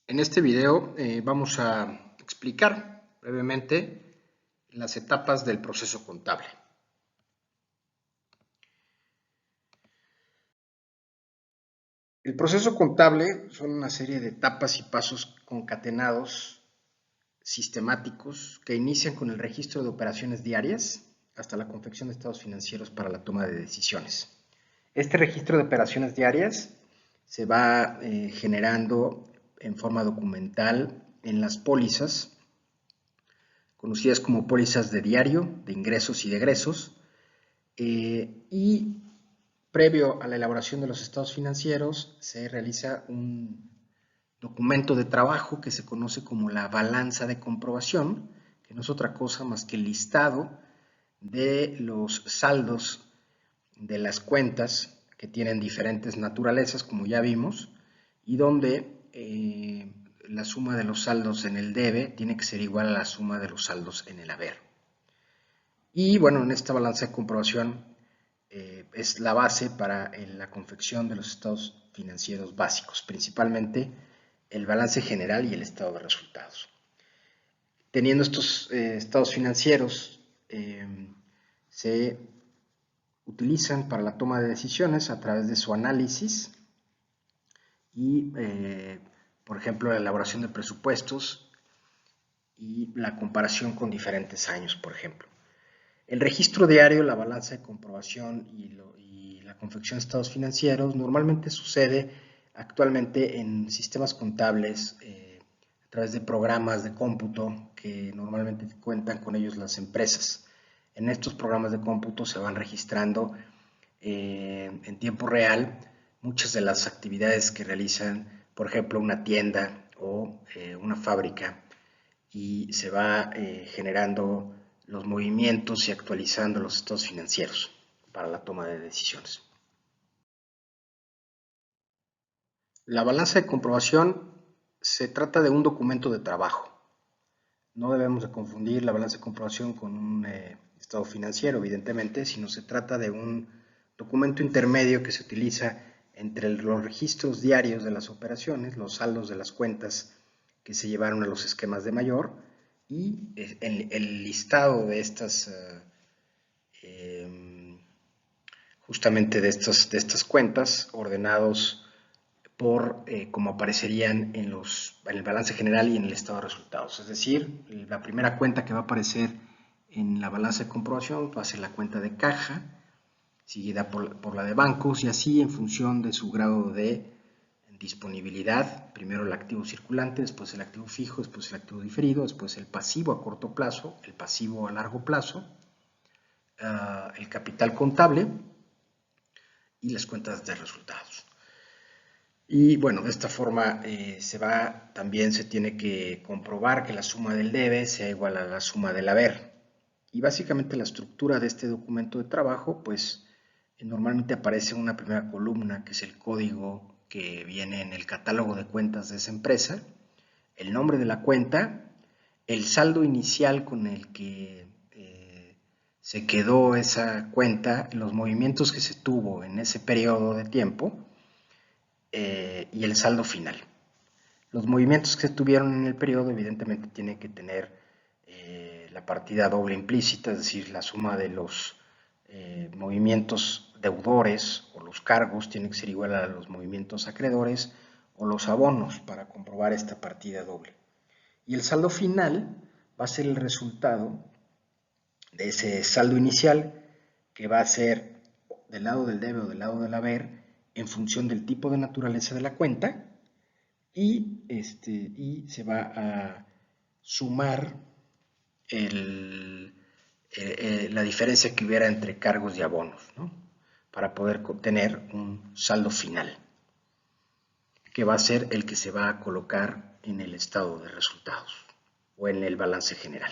En este video vamos a explicar brevemente las etapas del proceso contable. El proceso contable son una serie de etapas y pasos concatenados, sistemáticos, que inician con el registro de operaciones diarias hasta la confección de estados financieros para la toma de decisiones. Este registro de operaciones diarias se va generando en forma documental en las pólizas, conocidas como pólizas de diario, de ingresos y de egresos, y previo a la elaboración de los estados financieros se realiza un documento de trabajo que se conoce como la balanza de comprobación, que no es otra cosa más que el listado de los saldos de las cuentas que tienen diferentes naturalezas, como ya vimos, y donde la suma de los saldos en el debe tiene que ser igual a la suma de los saldos en el haber. Y bueno, en esta balanza de comprobación es la base para la confección de los estados financieros básicos, principalmente el balance general y el estado de resultados. Teniendo estos estados financieros, se utilizan para la toma de decisiones a través de su análisis y, por ejemplo, la elaboración de presupuestos y la comparación con diferentes años, por ejemplo. El registro diario, la balanza de comprobación y la confección de estados financieros normalmente sucede actualmente en sistemas contables a través de programas de cómputo que normalmente cuentan con ellos las empresas. En estos programas de cómputo se van registrando en tiempo real muchas de las actividades que realizan, por ejemplo, una tienda o una fábrica, y se va generando los movimientos y actualizando los estados financieros para la toma de decisiones. La balanza de comprobación se trata de un documento de trabajo. No debemos de confundir la balanza de comprobación con un estado financiero, evidentemente, sino se trata de un documento intermedio que se utiliza entre los registros diarios de las operaciones, los saldos de las cuentas que se llevaron a los esquemas de mayor y el listado de estas, justamente de estas cuentas ordenados por cómo aparecerían en el balance general y en el estado de resultados. Es decir, la primera cuenta que va a aparecer en la balanza de comprobación va a ser la cuenta de caja, seguida por la de bancos, y así en función de su grado de disponibilidad, primero el activo circulante, después el activo fijo, después el activo diferido, después el pasivo a corto plazo, el pasivo a largo plazo, el capital contable y las cuentas de resultados. Y bueno, de esta forma también se tiene que comprobar que la suma del debe sea igual a la suma del haber. Y básicamente la estructura de este documento de trabajo, pues normalmente aparece una primera columna, que es el código que viene en el catálogo de cuentas de esa empresa, el nombre de la cuenta, el saldo inicial con el que se quedó esa cuenta, los movimientos que se tuvo en ese periodo de tiempo, y el saldo final. Los movimientos que se tuvieron en el periodo evidentemente tienen que tener la partida doble implícita, es decir, la suma de los movimientos deudores o los cargos tiene que ser igual a los movimientos acreedores o los abonos para comprobar esta partida doble. Y el saldo final va a ser el resultado de ese saldo inicial, que va a ser del lado del debe o del lado del haber en función del tipo de naturaleza de la cuenta, y se va a sumar la diferencia que hubiera entre cargos y abonos, ¿no? Para poder obtener un saldo final, que va a ser el que se va a colocar en el estado de resultados o en el balance general.